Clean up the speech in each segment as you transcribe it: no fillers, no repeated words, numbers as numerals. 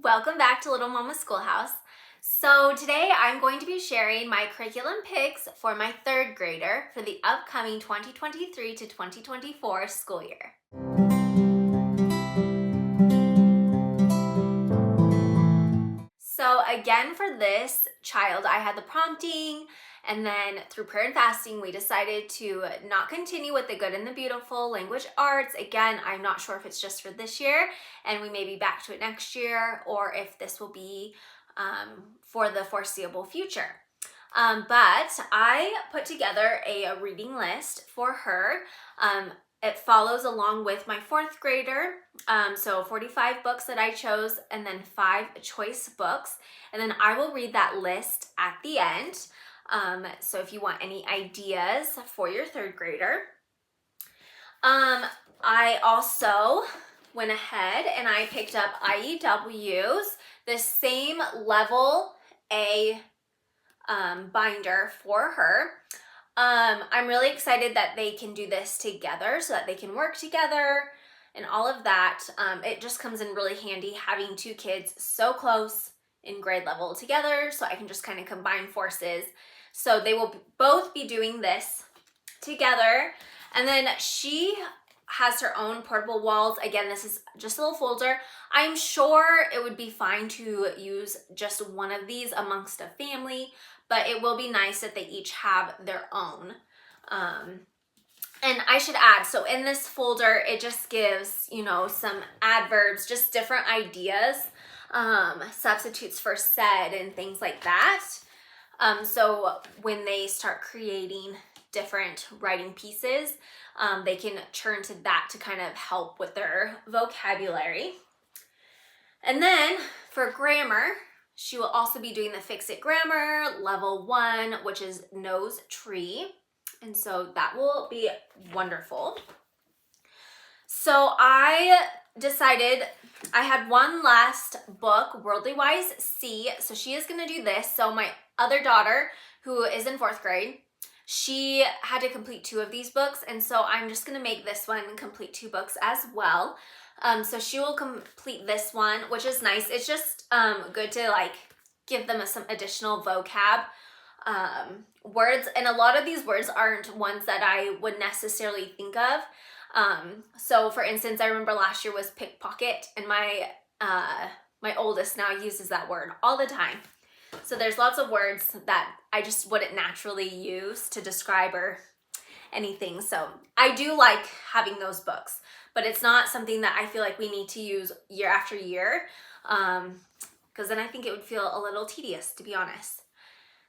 Welcome back to Little Mama Schoolhouse. So today I'm going to be sharing my curriculum picks for my third grader for the upcoming 2023 to 2024 school year. So again, for this child, I had the prompting, and then through prayer and fasting, we decided to not continue with the good and the beautiful language arts. Again, I'm not sure if it's just for this year and we may be back to it next year, or if this will be for the foreseeable future. But I put together a reading list for her. It follows along with my fourth grader. So 45 books that I chose, and then 5 choice books. And then I will read that list at the end. So if you want any ideas for your third grader. I also went ahead and I picked up IEWs, the same level A binder for her. I'm really excited that they can do this together so that they can work together and all of that. It just comes in really handy having 2 kids so close in grade level together, so I can just kind of combine forces. So they will both be doing this together. And then she has her own portable walls. Again, this is just a little folder. I'm sure it would be fine to use just one of these amongst a family, but it will be nice that they each have their own. And I should add, so in this folder, it just gives, some adverbs, just different ideas, substitutes for said and things like that. So when they start creating different writing pieces, they can turn to that to kind of help with their vocabulary. And then for grammar, she will also be doing the Fix It Grammar Level 1, which is Nose Tree. And so that will be wonderful. So I decided I had one last book, Worldly Wise C. So she is going to do this. So my other daughter, who is in 4th grade, she had to complete 2 of these books. And so I'm just going to make this one complete 2 books as well. So she will complete this one, which is nice. It's just good to give them some additional vocab words. And a lot of these words aren't ones that I would necessarily think of. So for instance, I remember last year was pickpocket, and my oldest now uses that word all the time. So there's lots of words that I just wouldn't naturally use to describe or anything. So I do like having those books, but it's not something that I feel like we need to use year after year, because then I think it would feel a little tedious, to be honest.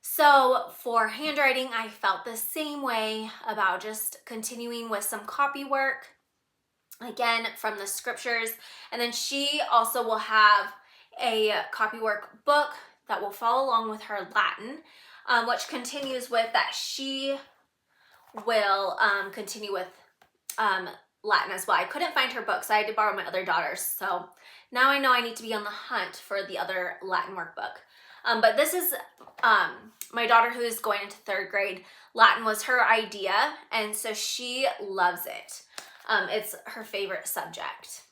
So for handwriting, I felt the same way about just continuing with some copy work, again, from the scriptures. And then she also will have a copy work book that will follow along with her Latin, which continues with that she will continue with Latin as well. I couldn't find her book, so I had to borrow my other daughter's. So now I know I need to be on the hunt for the other Latin workbook. But this is my daughter who is going into 3rd grade. Latin was her idea, and so she loves it. It's her favorite subject.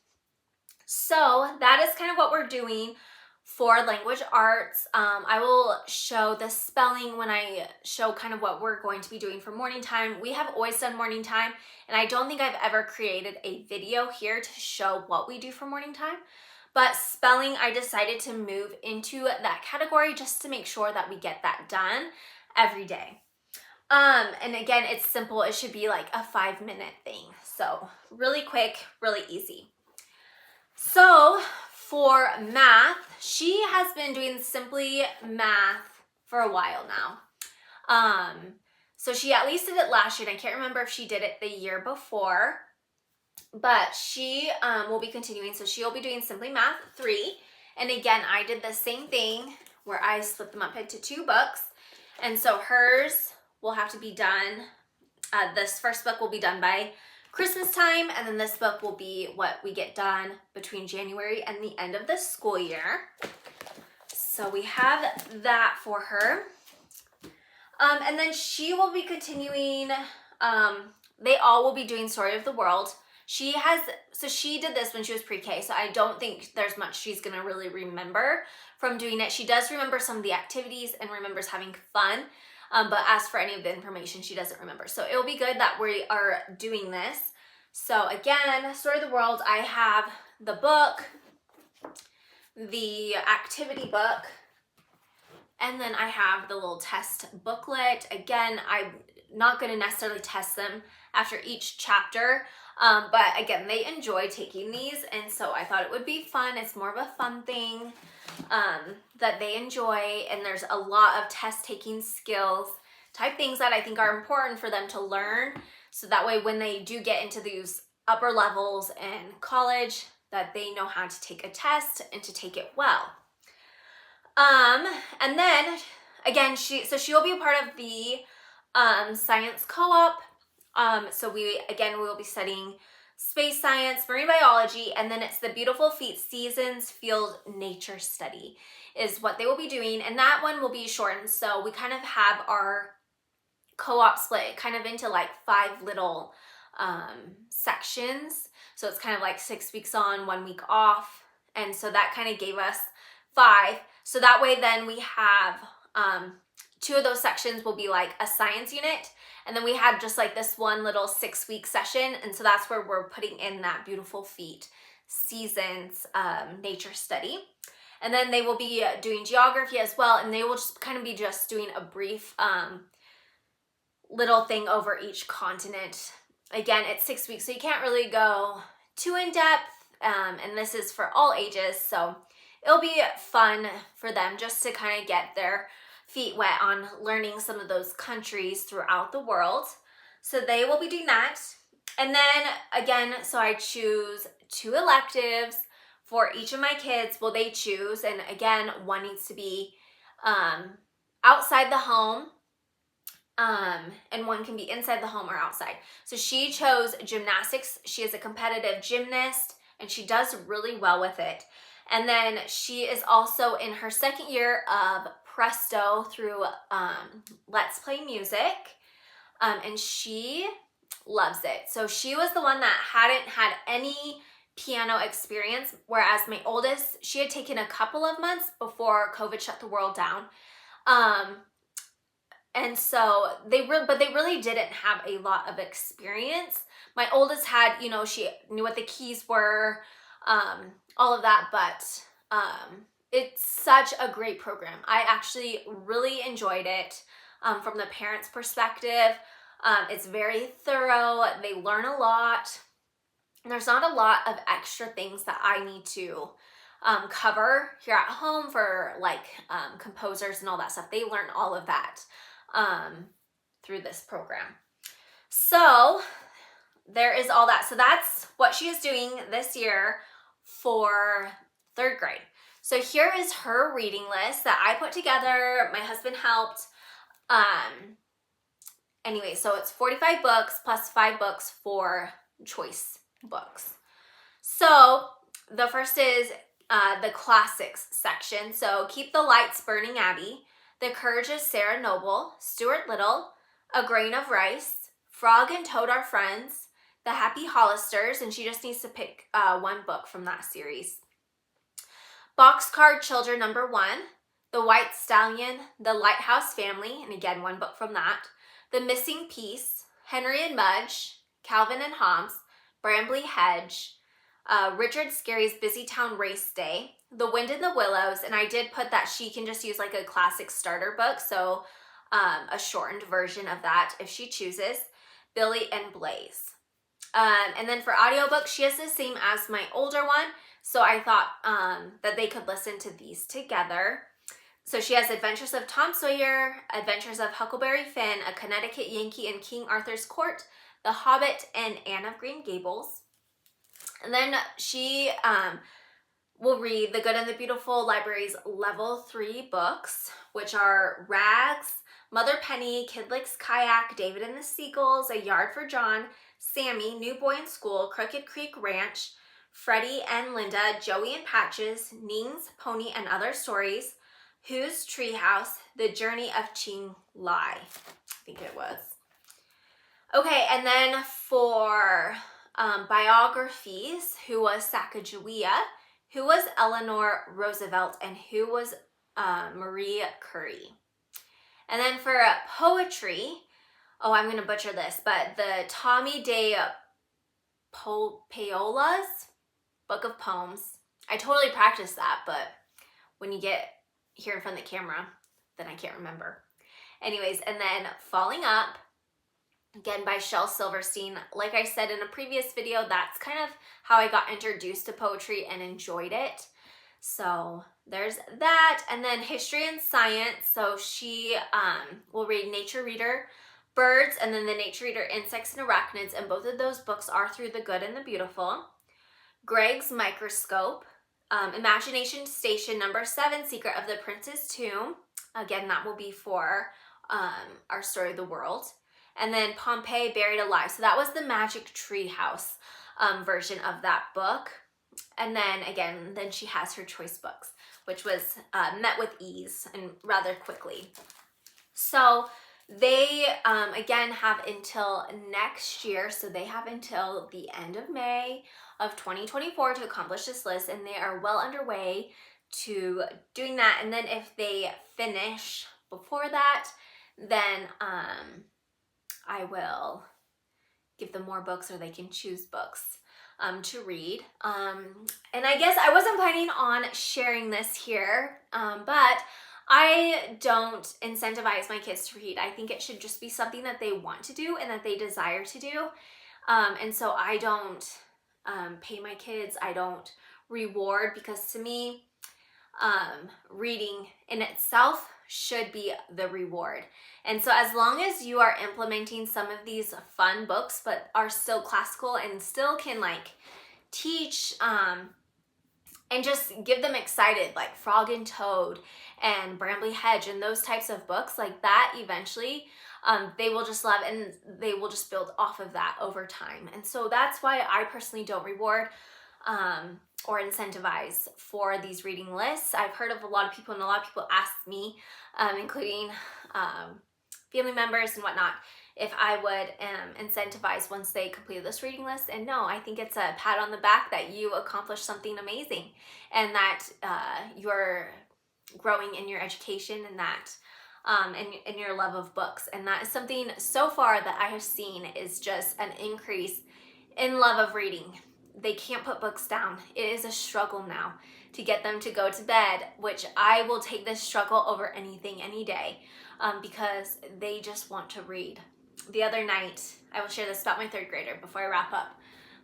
So that is kind of what we're doing for language arts. I will show the spelling when I show kind of what we're going to be doing for morning time. We have always done morning time, and I don't think I've ever created a video here to show what we do for morning time. But spelling, I decided to move into that category just to make sure that we get that done every day. And again, it's simple. It should be like a 5-minute thing. So really quick, really easy. So for math, she has been doing Simply Math for a while now. So she at least did it last year, and I can't remember if she did it the year before. But she will be continuing, so she'll be doing Simply Math 3. And again, I did the same thing where I split them up into 2 books. And so hers will have to be done, this first book will be done by Christmas time, and then this book will be what we get done between January and the end of the school year. So we have that for her. And then she will be continuing, they all will be doing Story of the World. So she did this when she was pre-K, so I don't think there's much she's gonna really remember from doing it. She does remember some of the activities and remembers having fun, but as for any of the information, she doesn't remember. So it will be good that we are doing this. So again, Story of the World, I have the book, the activity book, and then I have the little test booklet. Again, I'm not going to necessarily test them after each chapter, but again, they enjoy taking these, and so I thought it would be fun. It's more of a fun thing that they enjoy, and there's a lot of test-taking skills type things that I think are important for them to learn, so that way when they do get into these upper levels in college, that they know how to take a test and to take it well. And then again, she'll be a part of the science co-op. So we will be studying space science, marine biology, and then it's the Beautiful Feet Seasons Field Nature Study is what they will be doing, and that one will be shortened. So we kind of have our co-op split kind of into like 5 little sections. So it's kind of like 6 weeks on, 1 week off, and so that kind of gave us 5. So that way then we have 2 of those sections will be like a science unit, and then we had just like this one little 6-week session, and so that's where we're putting in that Beautiful Feet Seasons nature study. And then they will be doing geography as well, and they will just kind of be just doing a brief little thing over each continent. Again, it's 6 weeks, so you can't really go too in depth, and this is for all ages, so it'll be fun for them just to kind of get their feet wet on learning some of those countries throughout the world. So they will be doing that. And then again, so I choose 2 electives for each of my kids. Well, they choose, and again, one needs to be outside the home, and one can be inside the home or outside. So she chose gymnastics. She is a competitive gymnast, and she does really well with it. And then she is also in her 2nd year of Presto through Let's Play Music, and she loves it. So she was the one that hadn't had any piano experience, whereas my oldest, she had taken a couple of months before COVID shut the world down. And so they really didn't have a lot of experience. My oldest had, she knew what the keys were, all of that, but it's such a great program. I actually really enjoyed it from the parents' perspective. It's very thorough. They learn a lot. And there's not a lot of extra things that I need to cover here at home for like composers and all that stuff. They learn all of that through this program. So there is all that. So that's what she is doing this year for 3rd grade. So here is her reading list that I put together. My husband helped. Anyway, so it's 45 books plus 5 books for choice books. So the first is the classics section. So Keep the Lights Burning, Abby, The Courage of Sarah Noble, Stuart Little, A Grain of Rice, Frog and Toad Are Friends, The Happy Hollisters, and she just needs to pick 1 book from that series. Boxcar Children number 1, The White Stallion, The Lighthouse Family, and again 1 book from that. The Missing Piece, Henry and Mudge, Calvin and Hobbes, Brambley Hedge, Richard Scarry's Busy Town Race Day, The Wind in the Willows, and I did put that she can just use like a classic starter book, so a shortened version of that if she chooses, Billy and Blaze. And then for audiobook, she has the same as my older one, so I thought that they could listen to these together. So she has Adventures of Tom Sawyer, Adventures of Huckleberry Finn, A Connecticut Yankee in King Arthur's Court, The Hobbit, and Anne of Green Gables. And then she will read The Good and the Beautiful Library's Level 3 books, which are Rags, Mother Penny, Kid Licks Kayak, David and the Seagulls, A Yard for John, Sammy, New Boy in School, Crooked Creek Ranch, Freddie and Linda, Joey and Patches, Ning's Pony and Other Stories, Who's Treehouse, The Journey of Ching Lai, I think it was. Okay, and then for biographies, who was Sacagawea, who was Eleanor Roosevelt, and who was Marie Curie. And then for poetry, oh, I'm going to butcher this, but the Tommy de Paola's Book of Poems. I totally practiced that, but when you get here in front of the camera, then I can't remember. Anyways, and then Falling Up, again by Shel Silverstein. Like I said in a previous video, that's kind of how I got introduced to poetry and enjoyed it. So there's that. And then History and Science. So she will read Nature Reader, Birds, and then the Nature Reader, Insects and Arachnids. And both of those books are Through the Good and the Beautiful. Greg's Microscope, Imagination Station number 7, Secret of the Prince's Tomb. Again, that will be for Our Story of the World. And then Pompeii Buried Alive. So that was the Magic Tree House version of that book. And then again, then she has her choice books, which was Met with Ease and rather quickly. So they, again, have until next year. So they have until the end of May of 2024 to accomplish this list. And they are well underway to doing that. And then if they finish before that, then I will give them more books, or they can choose books to read. And I guess I wasn't planning on sharing this here, but I don't incentivize my kids to read. I think it should just be something that they want to do and that they desire to do. And so I don't pay my kids. I don't reward, because to me, reading in itself should be the reward. And so as long as you are implementing some of these fun books but are still classical and still can like teach and just give them excited, like Frog and Toad and Brambley Hedge and those types of books like that, eventually they will just love, and they will just build off of that over time. And so that's why I personally don't reward or incentivize for these reading lists. I've heard of a lot of people, and a lot of people ask me, including family members and whatnot, if I would incentivize once they completed this reading list. And no, I think it's a pat on the back that you accomplished something amazing, and that you're growing in your education, and that in your love of books. And that is something so far that I have seen is just an increase in love of reading. They can't put books down. It is a struggle now to get them to go to bed, which I will take this struggle over anything, any day, because they just want to read. The other night, I will share this about my 3rd grader before I wrap up,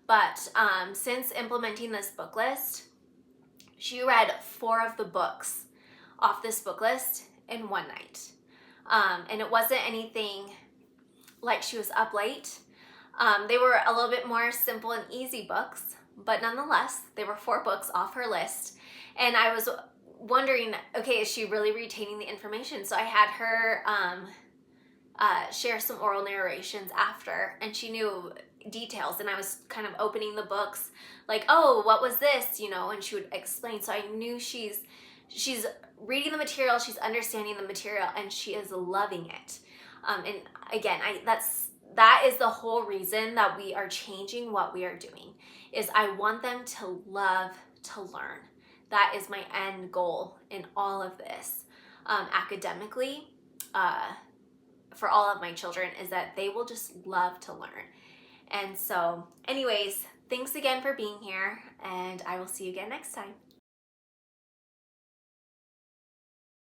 but since implementing this book list, she read 4 of the books off this book list in one night. And it wasn't anything like she was up late. They were a little bit more simple and easy books, but nonetheless, they were 4 books off her list. And I was wondering, okay, is she really retaining the information? So I had her share some oral narrations after, and she knew details, and I was kind of opening the books like, oh, what was this, you know, and she would explain. So I knew she's reading the material, she's understanding the material, and she is loving it. And again, that is the whole reason that we are changing what we are doing, is I want them to love to learn. That is my end goal in all of this. Academically, for all of my children, is that they will just love to learn. And so anyways, thanks again for being here, and I will see you again next time.